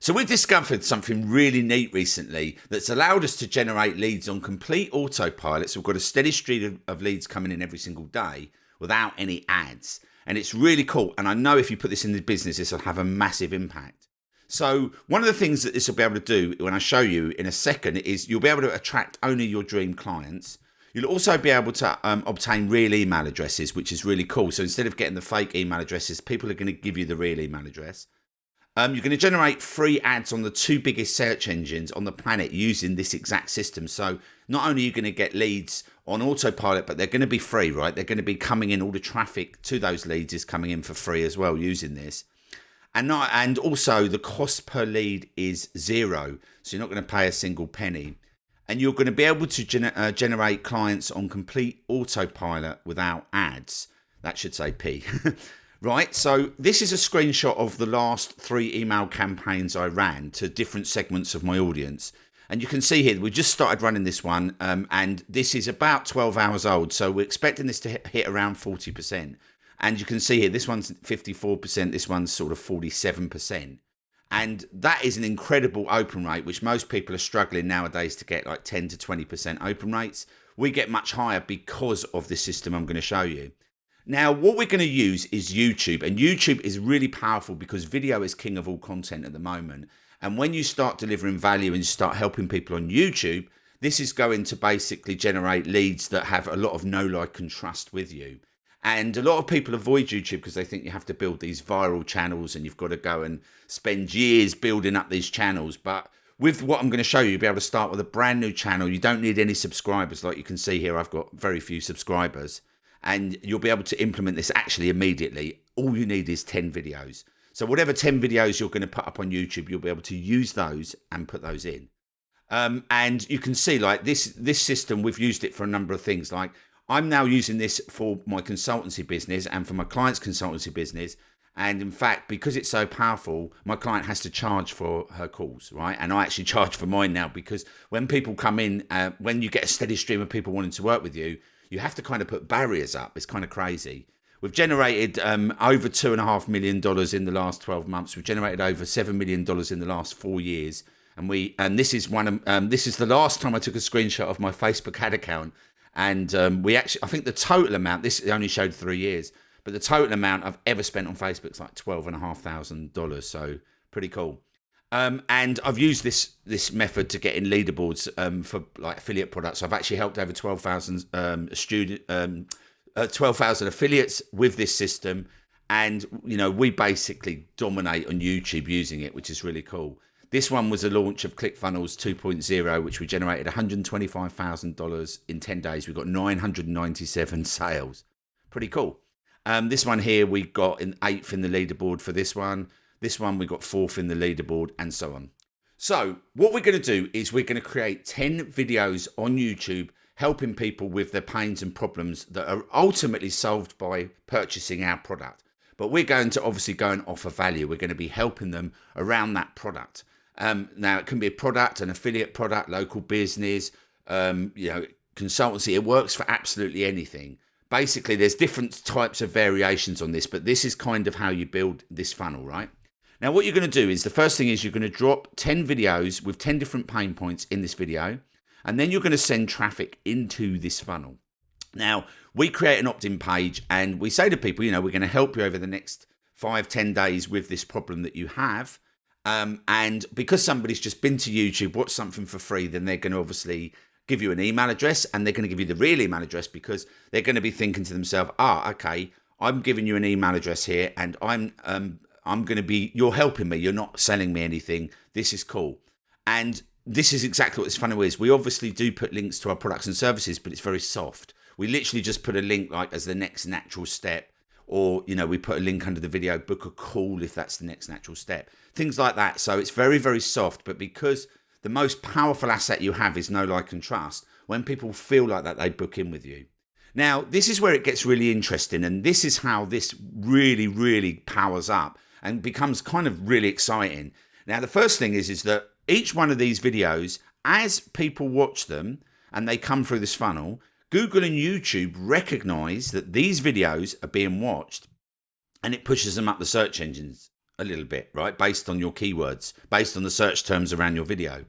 So we've discovered something really neat recently that's allowed us to generate leads on complete autopilot. So we've got a steady stream of leads coming in every single day without any ads. And it's really cool. And I know if you put this in the business, this will have a massive impact. So one of the things that this will be able to do when I show you in a second is you'll be able to attract only your dream clients. You'll also be able to obtain real email addresses, which is really cool. So instead of getting the fake email addresses, people are going to give you the real email address. You're going to generate free ads on the two biggest search engines on the planet using this exact system. So not only are you going to get leads on autopilot, but they're going to be free, right? They're going to be coming in, all the traffic to those leads is coming in for free as well using this. And also the cost per lead is zero. So you're not going to pay a single penny. And you're going to be able to generate clients on complete autopilot without ads. That should say P. Right, so this is a screenshot of the last 3 email campaigns I ran to different segments of my audience. And you can see here, we just started running this one, and this is about 12 hours old. So we're expecting this to hit around 40%. And you can see here, this one's 54%, this one's sort of 47%. And that is an incredible open rate, which most people are struggling nowadays to get like 10 to 20% open rates. We get much higher because of this system I'm going to show you. Now, what we're going to use is YouTube, and YouTube is really powerful because video is king of all content at the moment. And when you start delivering value and you start helping people on YouTube, this is going to basically generate leads that have a lot of know, like, and trust with you. And a lot of people avoid YouTube because they think you have to build these viral channels and you've got to go and spend years building up these channels. But with what I'm going to show you, you'll be able to start with a brand new channel. You don't need any subscribers. Like you can see here, I've got very few subscribers. And you'll be able to implement this actually immediately. All you need is 10 videos. So whatever 10 videos you're going to put up on YouTube, you'll be able to use those and put those in. And you can see like this system, we've used it for a number of things. Like I'm now using this for my consultancy business and for my client's consultancy business. And in fact, because it's so powerful, my client has to charge for her calls, right? And I actually charge for mine now because when people come in, when you get a steady stream of people wanting to work with you, you have to kind of put barriers up. It's kind of crazy. We've generated over $2.5 million in the last 12 months. We've generated over $7 million in the last 4 years. And this is this is the last time I took a screenshot of my Facebook ad account. And I think the total amount, this only showed 3 years, but the total amount I've ever spent on Facebook is like $12,500. So pretty cool. And I've used this method to get in leaderboards for like affiliate products. I've actually helped over 12,000 12,000 affiliates with this system, and you know we basically dominate on YouTube using it, which is really cool. This one was a launch of ClickFunnels 2.0, which we generated $125,000 in 10 days. We got 997 sales. Pretty cool. This one here we got in 8th in the leaderboard for this one. This one we got 4th in the leaderboard, and so on. So what we're going to do is we're going to create 10 videos on YouTube helping people with their pains and problems that are ultimately solved by purchasing our product. But we're going to obviously go and offer value. We're going to be helping them around that product. Now it can be a product, an affiliate product, local business, consultancy. It works for absolutely anything. Basically, there's different types of variations on this, but this is kind of how you build this funnel, right? Now, what you're going to do is the first thing is you're going to drop 10 videos with 10 different pain points in this video, and then you're going to send traffic into this funnel. Now, we create an opt-in page and we say to people, we're going to help you over the next 5-10 days with this problem that you have. And because somebody's just been to YouTube, watched something for free, then they're going to obviously give you an email address, and they're going to give you the real email address because they're going to be thinking to themselves, okay, I'm giving you an email address here and I'm going to be, you're helping me. You're not selling me anything. This is cool. And this is exactly what this funnel is. We obviously do put links to our products and services, but it's very soft. We literally just put a link like as the next natural step, or, we put a link under the video, book a call if that's the next natural step, things like that. So it's very, very soft, but because the most powerful asset you have is know, like, and trust, when people feel like that, they book in with you. Now, this is where it gets really interesting, and this is how this really, really powers up and becomes kind of really exciting. Now, the first thing is that each one of these videos, as people watch them and they come through this funnel, Google and YouTube recognize that these videos are being watched, and it pushes them up the search engines. a little bit, right? Based on your keywords, based on the search terms around your video.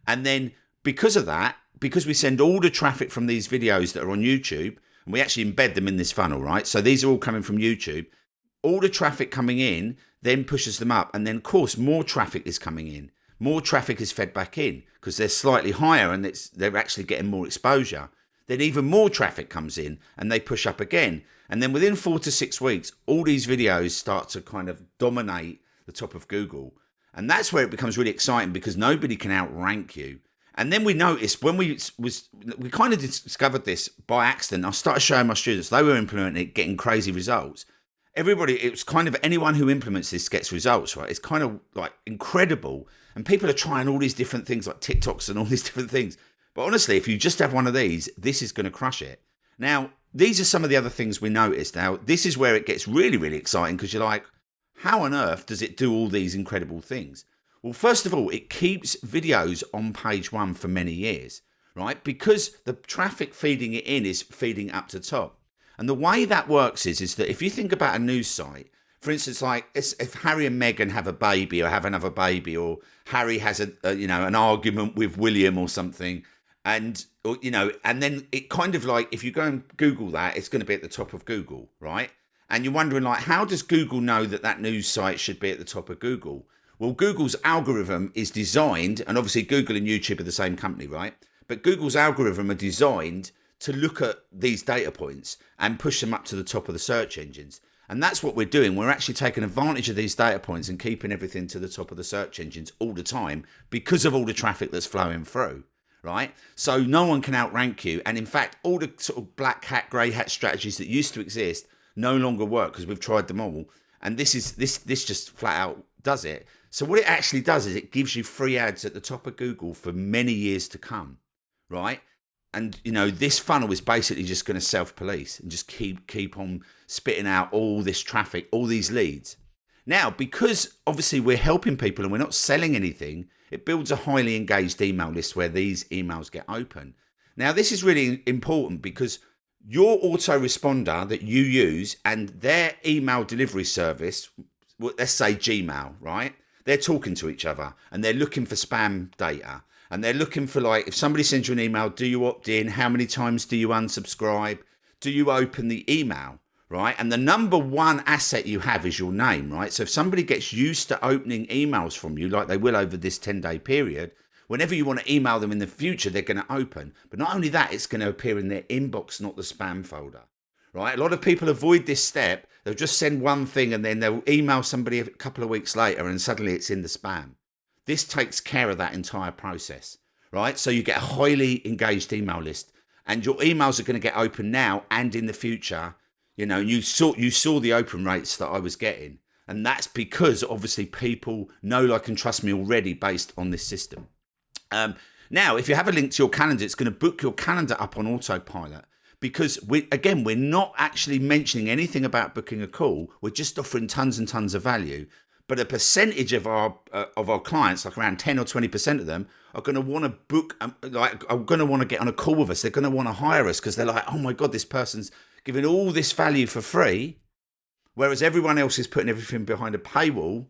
And then because of that, because we send all the traffic from these videos that are on YouTube, and we actually embed them in this funnel, right? So these are all coming from YouTube. All the traffic coming in then pushes them up. And then, of course, more traffic is coming in. More traffic is fed back in because they're slightly higher and they're actually getting more exposure. Then even more traffic comes in and they push up again. And then within 4 to 6 weeks, all these videos start to kind of dominate the top of Google. And that's where it becomes really exciting because nobody can outrank you. And then we noticed when we kind of discovered this by accident. I started showing my students, they were implementing it, getting crazy results. Everybody, it's kind of anyone who implements this gets results, right? It's kind of like incredible. And people are trying all these different things like TikToks and all these different things. But honestly, if you just have one of these, this is going to crush it. Now, these are some of the other things we noticed. Now, this is where it gets really, really exciting because you're like, how on earth does it do all these incredible things? Well, first of all, it keeps videos on page one for many years, right? Because the traffic feeding it in is feeding up to top. And the way that works is that if you think about a news site, for instance, like if Harry and Meghan have a baby or have another baby, or Harry has an argument with William or something, and then it kind of like, if you go and Google that, it's going to be at the top of Google, right? And you're wondering like, how does Google know that news site should be at the top of Google? Well, Google's algorithm is designed, and obviously Google and YouTube are the same company, right? But Google's algorithm are designed to look at these data points and push them up to the top of the search engines. And that's what we're doing. We're actually taking advantage of these data points and keeping everything to the top of the search engines all the time because of all the traffic that's flowing through, right? So no one can outrank you. And in fact, all the sort of black hat, grey hat strategies that used to exist no longer work because we've tried them all. And this just flat out does it. So what it actually does is it gives you free ads at the top of Google for many years to come, right? And, this funnel is basically just going to self-police and just keep on spitting out all this traffic, all these leads. Now, because obviously we're helping people and we're not selling anything, it builds a highly engaged email list where these emails get open. Now, this is really important because your autoresponder that you use and their email delivery service, let's say Gmail, right? They're talking to each other and they're looking for spam data. And they're looking for, like, if somebody sends you an email, do you opt in? How many times do you unsubscribe? Do you open the email, right? And the number one asset you have is your name, right? So if somebody gets used to opening emails from you, like they will over this 10-day period, whenever you want to email them in the future, they're going to open. But not only that, it's going to appear in their inbox, not the spam folder, right? A lot of people avoid this step. They'll just send one thing and then they'll email somebody a couple of weeks later and suddenly it's in the spam. This takes care of that entire process, right? So you get a highly engaged email list and your emails are going to get open now and in the future. You saw the open rates that I was getting. And that's because obviously people know, like, and trust me already based on this system. Now, if you have a link to your calendar, it's going to book your calendar up on autopilot because we're not actually mentioning anything about booking a call. We're just offering tons and tons of value. But a percentage of our clients, like around 10 or 20% of them, are going to want to book, are going to want to get on a call with us. They're going to want to hire us because they're like, oh my God, this person's giving all this value for free, whereas everyone else is putting everything behind a paywall,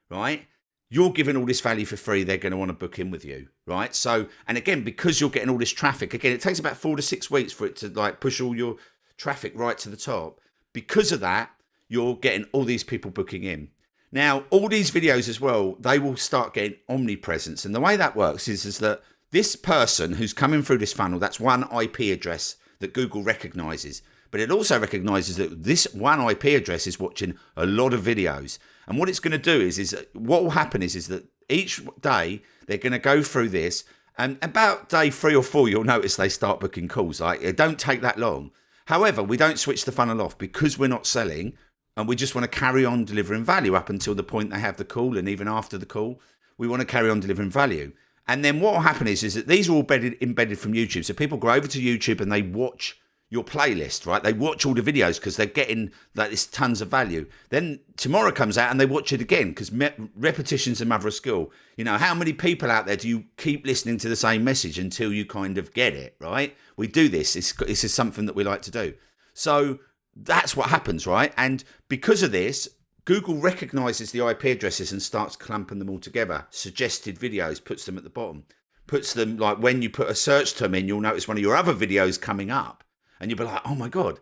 right? You're giving all this value for free. They're going to want to book in with you, right? So, and again, because you're getting all this traffic, again, it takes about 4 to 6 weeks for it to like push all your traffic right to the top. Because of that, you're getting all these people booking in. Now, all these videos as well, they will start getting omnipresence. And the way that works is that this person who's coming through this funnel, that's one IP address that Google recognizes. But it also recognizes that this one IP address is watching a lot of videos. And what it's going to do is what will happen is that each day they're going to go through this. And about day 3 or 4, you'll notice they start booking calls. Like, it don't take that long. However, we don't switch the funnel off because we're not selling. And we just want to carry on delivering value up until the point they have the call. And even after the call, we want to carry on delivering value. And then what will happen is that these are all embedded from YouTube. So people go over to YouTube and they watch your playlist, right? They watch all the videos because they're getting like this tons of value. Then tomorrow comes out and they watch it again because repetition's the mother of skill. How many people out there do you keep listening to the same message until you kind of get it, right? We do this. This is something that we like to do. So that's what happens, right? And because of this, Google recognizes the IP addresses and starts clumping them all together. Suggested videos, puts them at the bottom. Puts them, like when you put a search term in, you'll notice one of your other videos coming up. And you'll be like, oh my God,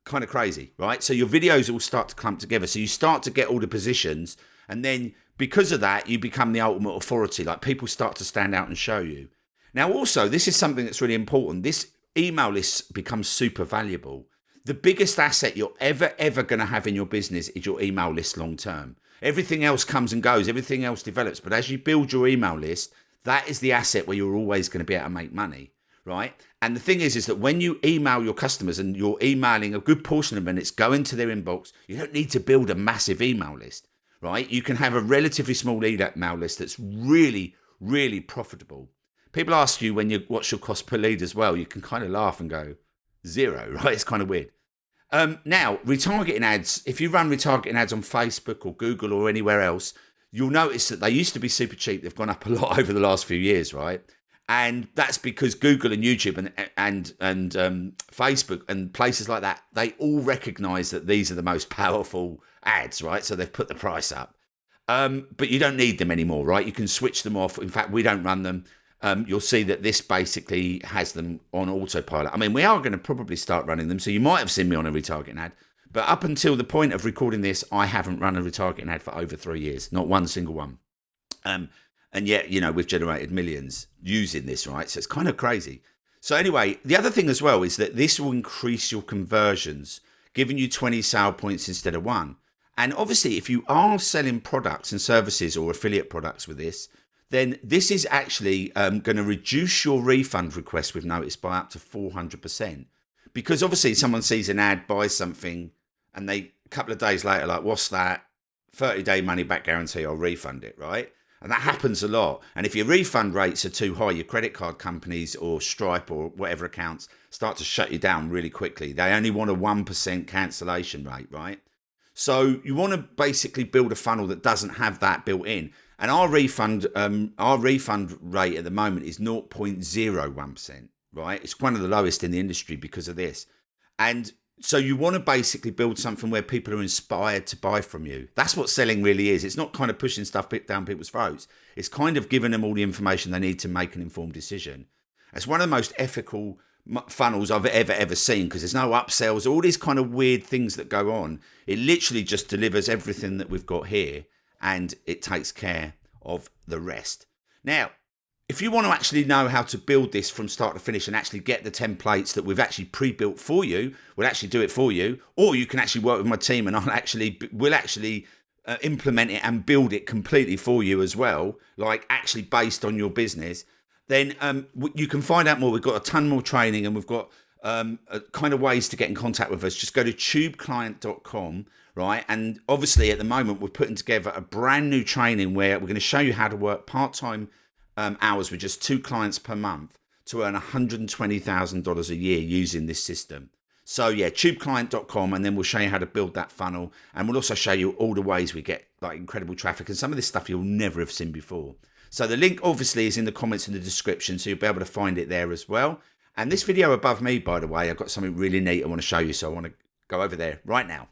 kind of crazy, right? So your videos all start to clump together. So you start to get all the positions. And then because of that, you become the ultimate authority. Like people start to stand out and show you. Now, also, this is something that's really important. This email list becomes super valuable. The biggest asset you're ever going to have in your business is your email list long term. Everything else comes and goes. Everything else develops. But as you build your email list, that is the asset where you're always going to be able to make money, right? And the thing is that when you email your customers and you're emailing a good portion of them and it's going to their inbox, you don't need to build a massive email list, right? You can have a relatively small email list that's really, really profitable. People ask you what's your cost per lead as well. You can kind of laugh and go, 0, right? It's kind of weird. Now, retargeting ads, if you run retargeting ads on Facebook or Google or anywhere else, you'll notice that they used to be super cheap. They've gone up a lot over the last few years, right? And that's because Google and YouTube and Facebook and places like that, they all recognize that these are the most powerful ads, right? So they've put the price up. But you don't need them anymore, right? You can switch them off. In fact, we don't run them. You'll see that this basically has them on autopilot. I mean, we are going to probably start running them. So you might have seen me on a retargeting ad. But up until the point of recording this, I haven't run a retargeting ad for over 3 years. Not one single one. And yet, we've generated millions using this, right? So it's kind of crazy. So anyway, the other thing as well is that this will increase your conversions, giving you 20 sale points instead of 1. And obviously, if you are selling products and services or affiliate products with this, then this is actually going to reduce your refund request with notice by up to 400%. Because obviously someone sees an ad, buys something, and they a couple of days later, like, what's that? 30-day money back guarantee, I'll refund it, right? And that happens a lot. And if your refund rates are too high, your credit card companies or Stripe or whatever accounts start to shut you down really quickly. They only want a 1% cancellation rate, right? So you want to basically build a funnel that doesn't have that built in. And our refund rate at the moment is 0.01%, right? It's one of the lowest in the industry because of this. And so you want to basically build something where people are inspired to buy from you. That's what selling really is. It's not kind of pushing stuff down people's throats. It's kind of giving them all the information they need to make an informed decision. It's one of the most ethical funnels I've ever seen because there's no upsells, all these kind of weird things that go on. It literally just delivers everything that we've got here and it takes care of the rest. Now, if you want to actually know how to build this from start to finish and actually get the templates that we've actually pre-built for you, we'll actually do it for you, or you can actually work with my team and we'll actually implement it and build it completely for you as well, like actually based on your business, then you can find out more. We've got a ton more training and we've got kind of ways to get in contact with us. Just go to tubeclient.com, right? And obviously at the moment, we're putting together a brand new training where we're going to show you how to work part-time hours with just 2 clients per month to earn $120,000 a year using this system. So yeah, tubeclient.com, and then we'll show you how to build that funnel. And we'll also show you all the ways we get like incredible traffic and some of this stuff you'll never have seen before. So the link obviously is in the comments in the description, so you'll be able to find it there as well. And this video above me, by the way, I've got something really neat I want to show you. So I want to go over there right now.